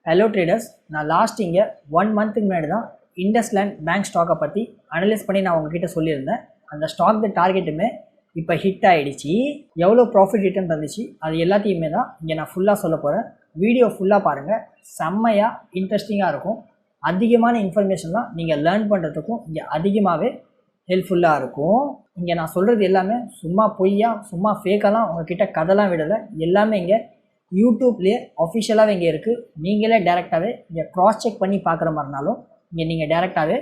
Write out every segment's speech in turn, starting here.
Hello traders, நான் last இங்கே 1 மந்த்துக்கு முன்னாடி தான் இண்டஸ்லேண்ட் பேங்க் ஸ்டாக்கை பற்றி அனலைஸ் பண்ணி நான் உங்ககிட்ட சொல்லியிருந்தேன். அந்த ஸ்டாக் டார்கெட்டுமே இப்போ ஹிட் ஆகிடுச்சு. எவ்வளோ ப்ராஃபிட் ரிட்டர்ன் தந்துச்சு அது எல்லாத்தையுமே தான் இங்கே நான் ஃபுல்லாக சொல்ல போகிறேன். வீடியோ ஃபுல்லாக பாருங்கள், செம்மையாக இன்ட்ரெஸ்டிங்காக இருக்கும். அதிகமான இன்ஃபர்மேஷன்லாம் நீங்கள் லேர்ன் பண்ணுறதுக்கும் இங்கே அதிகமாகவே ஹெல்ப்ஃபுல்லாக இருக்கும். இங்கே நான் சொல்கிறது எல்லாமே சும்மா பொய்யா சும்மா ஃபேக்கெல்லாம் உங்ககிட்ட கதைலாம் விடலை. எல்லாமே இங்கே யூடியூப்லேயே அஃபிஷியலாகவே இங்கே இருக்குது. நீங்களே டேரெக்டாகவே இங்கே க்ராஸ் செக் பண்ணி பார்க்குற மாதிரினாலும் இங்கே நீங்கள் டேரெக்டாகவே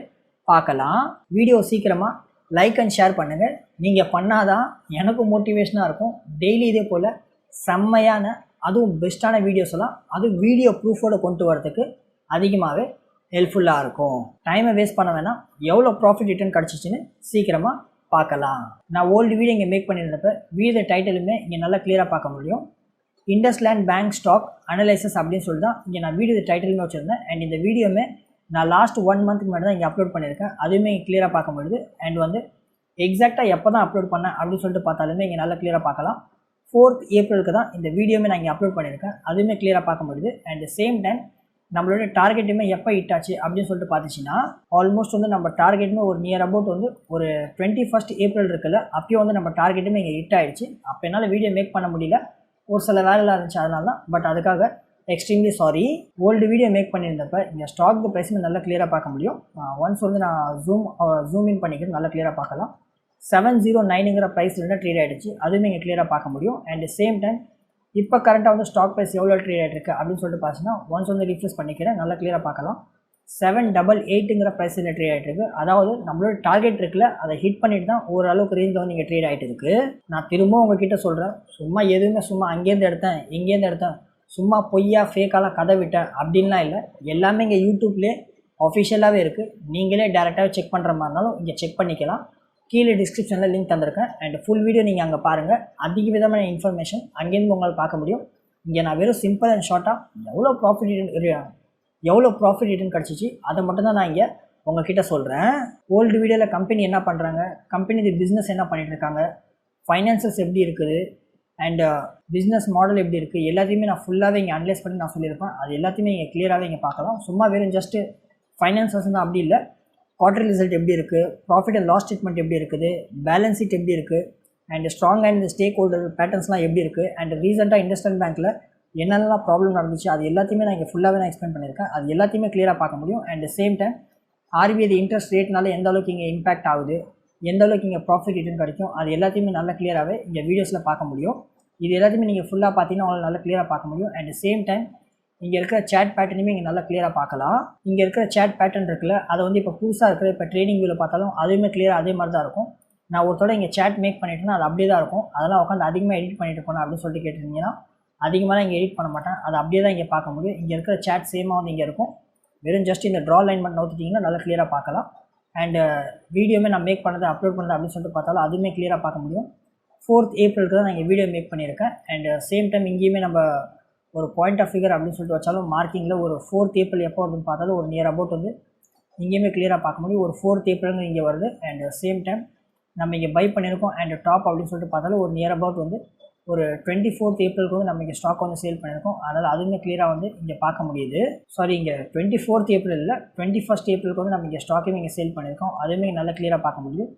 பார்க்கலாம். வீடியோ சீக்கிரமாக லைக் அண்ட் ஷேர் பண்ணுங்கள். நீங்கள் பண்ணாதான் எனக்கும் மோட்டிவேஷனாக இருக்கும். டெய்லி இதே போல் செம்மையான அதுவும் பெஸ்ட்டான வீடியோஸ் எல்லாம் அதுவும் வீடியோ ப்ரூஃபோடு கொண்டு வரதுக்கு அதிகமாகவே ஹெல்ப்ஃபுல்லாக இருக்கும். டைமை வேஸ்ட் பண்ண வேணாம். எவ்வளோ ப்ராஃபிட் ரிட்டர்ன் கிடச்சிச்சின்னு சீக்கிரமாக பார்க்கலாம். நான் ஓல்டு வீடியோ இங்கே மேக் பண்ணியிருந்தப்ப வீடியோ டைட்டிலுமே இங்கே நல்லா கிளியராக பார்க்க முடியும். இண்டஸ்லேண்ட் பேங்க் ஸ்டாக் அனலைசஸ் அப்படின்னு சொல்லி தான் இங்கே நான் வீடியோ டைட்டிலுமே வச்சுருந்தேன். அண்ட் இந்த வீடியோமே நான் லாஸ்ட் 1 மந்த்துக்கு முன்னாடி தான் இங்கே அப்லோட் பண்ணியிருக்கேன். அதுவுமே இங்கே கிளியராக பார்க்க முடியுது. அண்ட் எக்ஸாக்டாக எப்போ தான் அப்லோட் பண்ணேன் அப்படின்னு சொல்லிட்டு பார்த்தாலுமே இங்கே நல்லா கிளியராக பார்க்கலாம். 4th ஏப்ரலுக்கு தான் இந்த வீடியோமே நான் இங்கே அப்லோட் பண்ணியிருக்கேன். அதுவுமே கிளியராக பார்க்க முடியுது. அண்ட் சேம் டைம் நம்மளோட டார்கெட்டுமே எப்போ ஹிட் ஆச்சு அப்படின்னு சொல்லிட்டு பார்த்துச்சின்னா ஆல்மோஸ்ட் நம்ம டார்கெட்டுமே ஒரு நியர் அபவுட் ஒரு 21st ஏப்ரல் இருக்குல்ல, அப்பயும் நம்ம டார்கெட்டுமே இங்கே ஹிட் ஆகிடுச்சு. அப்போ என்னால் வீடியோ மேக் பண்ண முடியல, ஒரு சில வேலைலாம் இருந்துச்சு, அதனால தான். பட் அதுக்காக extremely sorry. Old video make பண்ணியிருந்தப்ப இங்கே ஸ்டாக் ப்ரைஸுமே நல்லா கிளியராக பார்க்க முடியும். ஒன்ஸ் நான் ஜூம் இன் பண்ணிக்கிறது நல்லா கிளியராக பார்க்கலாம். 709ங்கிற ப்ரைஸ்லேருந்து ட்ரேட் ஆகிடுச்சு. அதுவுமே இங்கே கிளியராக பார்க்க முடியும். அண்ட் சேம் டைம் இப்போ கரண்ட்டாக ஸ்டாக் ப்ரைஸ் எவ்வளோ ட்ரேட் ஆகிட்டு அப்படின்னு சொல்லிட்டு பார்த்தீங்கன்னா ஒன்ஸ் ரிஃப்ரெஷ் பண்ணிக்கிறேன், நல்லா கிளியராக பார்க்கலாம். 788ங்கிற ப்ரைஸில் ட்ரேட் ஆகிட்டு இருக்குது. அதாவது நம்மளோட டார்கெட் இருக்குல்ல, அதை ஹிட் பண்ணிட்டு தான் ஓரளவுக்கு ரேஞ்சில் இங்கே ட்ரேட் ஆகிட்டு இருக்குது. நான் திரும்பவும் உங்ககிட்ட சொல்கிறேன், சும்மா எதுவுமே சும்மா அங்கேருந்து எடுத்தேன் இங்கேருந்து எடுத்தேன் சும்மா பொய்யா ஃபேக்காலாம் கதை விட்டேன் அப்படின்லாம் இல்லை. எல்லாமே இங்கே யூடியூப்லேயே அஃபிஷியலாகவே இருக்குது. நீங்களே டேரெக்டாகவே செக் பண்ணுற மாதிரி இருந்தாலும் இங்கே செக் பண்ணிக்கலாம். கீழே டிஸ்கிரிப்ஷனில் லிங்க் தந்திருக்கேன். அண்ட் ஃபுல் வீடியோ நீங்கள் அங்கே பாருங்கள். அதிக விதமான இன்ஃபர்மேஷன் அங்கேருந்து உங்களால் பார்க்க முடியும். இங்கே நான் வெறும் சிம்பிள் அண்ட் ஷார்ட்டாக எவ்வளோ ப்ராஃபிட் ரிட்டர்ன் கிடச்சிச்சு அதை மட்டும்தான் நான் இங்கே உங்ககிட்ட சொல்கிறேன். ஓல்டு வீடியோவில் கம்பெனி என்ன பண்ணுறாங்க, கம்பெனி பிஸ்னஸ் என்ன பண்ணிகிட்டு இருக்காங்க, ஃபைனான்சஸ் எப்படி இருக்குது, அண்ட் பிஸ்னஸ் மாடல் எப்படி இருக்குது, எல்லாத்தையுமே நான் ஃபுல்லாகவே இங்கே அனலைஸ் பண்ணி நான் சொல்லியிருப்பேன். அது எல்லாத்தையுமே இங்கே கிளியராகவே இங்கே பார்க்கலாம். சும்மா வெறும் ஜஸ்ட்டு ஃபைனான்சஸ் தான் அப்படி இல்லை. குவார்டர் ரிசல்ட் எப்படி இருக்குது, ப்ராஃபிட் அண்ட் லாஸ் ஸ்டேட்மெண்ட் எப்படி இருக்குது, பேலன்ஸ் ஷீட் எப்படி இருக்குது, and strong and stakeholder பேட்டர்ன்ஸ்லாம் எப்படி இருக்குது, அண்ட் ரீசெண்டாக இண்டஸ்ட்ரியல் பேங்க்கில் என்னென்னலாம் ப்ராப்ளம் நடந்துச்சு அது எல்லாத்தையுமே நான் இங்கே ஃபுல்லாகவே நான் எக்ஸ்பிளைன் பண்ணியிருக்கேன். அது எல்லாத்தையுமே கிளியராக பார்க்க முடியும். And same time RBI interest ரேட்னால எந்த அளவுக்கு இங்கே இம்பாக்ட் ஆகுது, எந்த அளவுக்கு இங்கே ப்ராஃபிட் ரிட்டர்ன் கிடைக்கும், அது எல்லாத்தையுமே நல்லா கிளியராகவே இங்கே வீடியோஸில் பார்க்க முடியும். இது எல்லாத்தையுமே நீங்கள் ஃபுல்லாக பார்த்தீங்கன்னா உங்களுக்கு நல்லா கிளியராக பார்க்க முடியும். அண்ட் சேம் டைம் இங்கே இருக்கிற சேட் பேட்டர்னுமே இங்கே நல்லா கிளியராக பார்க்கலாம். இங்கே இருக்கிற சேட் பேட்டர்ன் இருக்குல்ல, அதை இப்போ புதுசாக இருக்கிற இப்போ ட்ரேடிங் வியூவில் பார்த்தாலும் அதுவுமே கிளியராக அதே மாதிரி தான் இருக்கும். நான் ஒருத்தோட இங்கே சேட் மேக் பண்ணிட்டேன்னா அது அப்படியே தான் இருக்கும். அதெல்லாம் உட்காந்து அதிகமாக எடிட் பண்ணிட்டு போனேன் அப்படின்னு சொல்லிட்டு கேட்டிருந்தீங்கன்னா அதிகமாக இங்கே எடிட் பண்ண மாட்டேன். அது அப்படியே தான் இங்கே பார்க்க முடியும். இங்கே இருக்கிற சேட் சேமாக இங்கே இருக்கும். வெறும் ஜஸ்ட் இந்த ட்ரா லைன் மட்டும் நோத்திட்டிங்கன்னா நல்லா கிளியராக பார்க்கலாம். அண்ட் வீடியோமே நான் மேக் பண்ணது அப்லோட் பண்ணது அப்படின்னு சொல்லிட்டு பார்த்தாலும் அதுவுமே கிளியராக பார்க்க முடியும். 4th ஏப்ரலுக்கு தான் நான் இங்கே வீடியோ மேக் பண்ணியிருக்கேன். அண்ட் சேம் டைம் இங்கேயுமே நம்ம ஒரு பாயிண்ட் ஆஃப் ஃபிகர் அப்படின்னு சொல்லிட்டு வச்சாலும் மார்க்கிங்கில் ஒரு 4th ஏப்ரல் எப்போ வருதுன்னு பார்த்தாலும் ஒரு நியர் அபவுட் இங்கேயுமே கிளியராக பார்க்க முடியும். ஒரு 4th ஏப்ரலுங்க இங்கே வருது. அண்ட் சேம் டைம் நம்ம இங்கே பை பண்ணியிருக்கோம். அண்ட் டாப் அப்படின்னு சொல்லிட்டு பார்த்தாலும் ஒரு நியர் அபவுட் ஒரு 24th ஏப்ரலுக்கு நம்ம இங்கே ஸ்டாக் சேல் பண்ணியிருக்கோம். அதனால் அதுவுமே கிளியராக இங்கே பார்க்க முடியுது. சாரி, இங்கே 24th ஏப்ரல் இல்லை, 21st ஏப்ரலுக்கு நம்ம இங்கே ஸ்டாக்கையும் இங்கே சேல் பண்ணியிருக்கோம். அதுவுமே நல்லா கிளியராக பார்க்க முடியும்.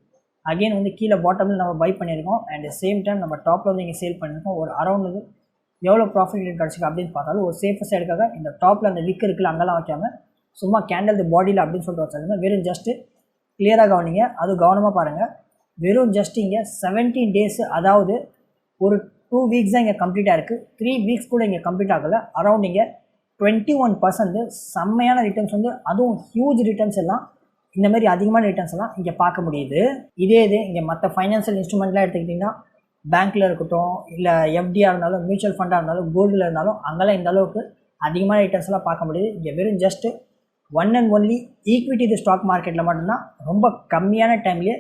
அகெயின் கீழே பாட்டமில் நம்ம பை பண்ணியிருக்கோம். அண்ட் சேம் டைம் நம்ம டாப்பில் இங்கே சேல் பண்ணியிருக்கோம். ஒரு அரௌண்ட் எவ்வளோ ப்ராஃபிட் கிடச்சிருக்கு அப்படின்னு பார்த்தாலும் ஒரு சேஃபஸ்ட் சைடுக்காக இந்த டாப்பில் அந்த விக் இருக்குல்ல அங்கெல்லாம் வைக்காமல் சும்மா கேண்டல் பாடியில் அப்படின்னு சொல்லிட்டு வச்சாலுங்க. வெறும் ஜஸ்ட்டு கிளியராக கவனிங்க, அது கவனமாக பாருங்கள். வெறும் ஜஸ்ட் இங்கே 17 டேஸ், அதாவது ஒரு 2 வீக்ஸ் தான் இங்கே கம்ப்ளீட்டாக இருக்குது. 3 வீக்ஸ் கூட இங்கே கம்ப்ளீட் ஆகலை. அரௌண்ட் இங்கே 21% செம்மையான ரிட்டர்ன்ஸ் அதுவும் ஹியூஜ் ரிட்டர்ன்ஸ் எல்லாம் இந்த மாதிரி அதிகமான ரிட்டர்ன்ஸ் எல்லாம் இங்கே பார்க்க முடியுது. இதே இங்கே மற்ற ஃபைனான்சியல் இன்ஸ்ட்ருமெண்ட்லாம் எடுத்துக்கிட்டிங்கன்னா பேங்க்கில் இருக்கட்டும், இல்லை எஃப்டியாக இருந்தாலும், மியூச்சுவல் ஃபண்டாக இருந்தாலும், கோல்டில் இருந்தாலும் அங்கெல்லாம் இந்த அளவுக்கு அதிகமான ரிட்டர்ன்ஸ் எல்லாம் பார்க்க முடியுது. இங்கே வெறும் ஜஸ்ட்டு 1 and only ஈக்விட்டி இது ஸ்டாக் மார்க்கெட்டில் மட்டும்தான் ரொம்ப கம்மியான டைம்லேயே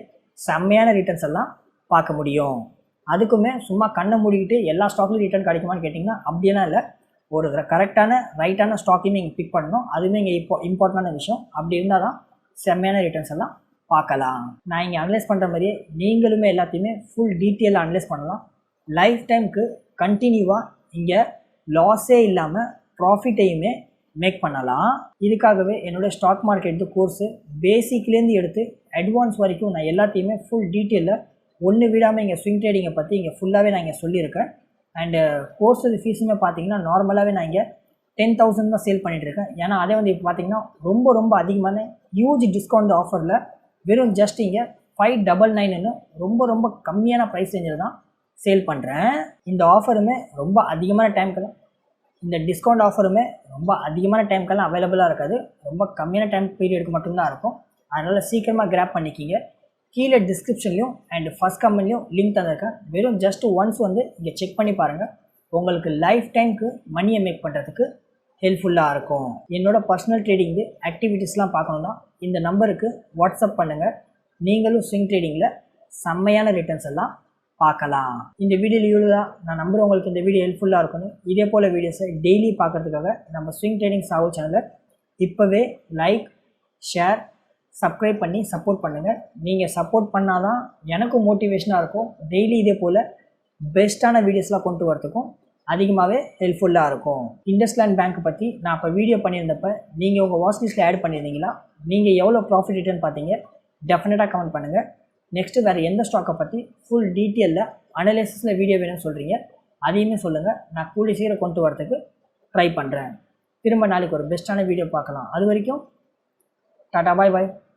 செம்மையான ரிட்டர்ன்ஸ் எல்லாம் பார்க்க முடியும். அதுக்குமே சும்மா கண்ணை மூடிக்கிட்டு எல்லா ஸ்டாக்லையும் ரிட்டர்ன் கிடைக்குமான்னு கேட்டிங்கன்னா அப்படியெல்லாம் இல்லை. ஒரு கரெக்டான ரைட்டான ஸ்டாக்கையுமே இங்கே பிக் பண்ணணும். அதுவுமே இங்கே இம்பார்ட்டண்டான விஷயம். அப்படி இருந்தால் தான் செம்மையான ரிட்டர்ன்ஸ் எல்லாம் பார்க்கலாம். நான் இங்கே அனலைஸ் பண்ணுற மாதிரியே நீங்களுமே எல்லாத்தையுமே ஃபுல் டீட்டெயிலாக அனலைஸ் பண்ணலாம். லைஃப் டைமுக்கு கண்டினியூவாக இங்கே லாஸே இல்லாமல் ப்ராஃபிட்டையுமே மேக் பண்ணலாம். இதுக்காகவே என்னோடய ஸ்டாக் மார்க்கெட் கோர்ஸு பேசிக்லேருந்து எடுத்து அட்வான்ஸ் வரைக்கும் நான் எல்லாத்தையுமே ஃபுல் டீட்டெயிலில் ஒன்று விடாமல் இங்கே ஸ்விங் ட்ரேடிங்கை பற்றி இங்கே ஃபுல்லாகவே நான் இங்கே சொல்லியிருக்கேன். அண்டு கோர்ஸு ஃபீஸுமே பார்த்தீங்கன்னா நார்மலாகவே நான் இங்கே 10,000 தான் சேல் பண்ணிகிட்ருக்கேன். ஏன்னா அதே வந்து இப்போ பார்த்தீங்கன்னா ரொம்ப அதிகமான ஹியூஜ் டிஸ்கவுண்ட் ஆஃபரில் வெறும் ஜஸ்ட் இங்கே 599ன்னு ரொம்ப கம்மியான ப்ரைஸ் ரேஞ்சில் தான் சேல் பண்ணுறேன். இந்த ஆஃபருமே ரொம்ப அதிகமான டைமுக்கெல்லாம் இந்த டிஸ்கவுண்ட் ஆஃபருமே ரொம்ப அதிகமான டைமுக்கெல்லாம் அவைலபிளாக இருக்காது. ரொம்ப கம்மியான டைம் பீரியடுக்கு மட்டும்தான் இருக்கும். அதனால் சீக்கிரமாக கிராப் பண்ணிக்கிங்க. கீழே டிஸ்கிரிப்ஷன்லையும் அண்ட் ஃபஸ்ட் கமெண்ட்லையும் லிங்க் தந்திருக்கேன். வெறும் ஜஸ்ட் ஒன்ஸ் வந்து இங்கே செக் பண்ணி பாருங்கள். உங்களுக்கு லைஃப் டைமுக்கு மணியை மேக் பண்ணுறதுக்கு ஹெல்ப்ஃபுல்லாக இருக்கும். என்னோடய பர்சனல் ட்ரேடிங்கு ஆக்டிவிட்டீஸ்லாம் பார்க்கணுன்னா இந்த நம்பருக்கு வாட்ஸ்அப் பண்ணுங்கள். நீங்களும் ஸ்விங் ட்ரேடிங்கில் செம்மையான ரிட்டர்ன்ஸ் எல்லாம் பார்க்கலாம். இந்த வீடியோவில் இவ்வளோ தான். நான் நம்புகிறேன் உங்களுக்கு இந்த வீடியோ ஹெல்ப்ஃபுல்லாக இருக்கும்னு. இதே போல் வீடியோஸை டெய்லி பார்க்குறதுக்காக நம்ம ஸ்விங் ட்ரேடிங் சாகுல் சேனலை இப்போவே லைக், ஷேர், சப்ஸ்கிரைப் பண்ணி சப்போர்ட் பண்ணுங்கள். நீங்கள் சப்போர்ட் பண்ணால் தான் எனக்கும் மோட்டிவேஷனாக இருக்கும். டெய்லி இதே போல் பெஸ்ட்டான வீடியோஸ்லாம் கொண்டு வரதுக்கும் அதிகமாகவே ஹெல்ப்ஃபுல்லாக இருக்கும். இண்டஸ்லேண்ட் பேங்க் பற்றி நான் இப்போ வீடியோ பண்ணியிருந்தப்போ நீங்கள் உங்கள் வாட்ச் லிஸ்ட்டில் ஆட் பண்ணியிருந்தீங்களா? நீங்கள் எவ்வளோ ப்ராஃபிட் ரிட்டர்ன் பார்த்தீங்க? டெஃபினட்டாக கமெண்ட் பண்ணுங்கள். நெக்ஸ்ட்டு வேறு எந்த ஸ்டாக்கை பற்றி ஃபுல் டீட்டெயிலில் அனலைசிஸில் வீடியோ வேணும்னு சொல்கிறீங்க, அதையுமே சொல்லுங்கள். நான் கூடிய சீக்கிரம் கொண்டு வரதுக்கு ட்ரை பண்ணுறேன். திரும்ப நாளைக்கு ஒரு பெஸ்ட்டான வீடியோ பார்க்கலாம். அது வரைக்கும் டாடா, பாய் பாய்.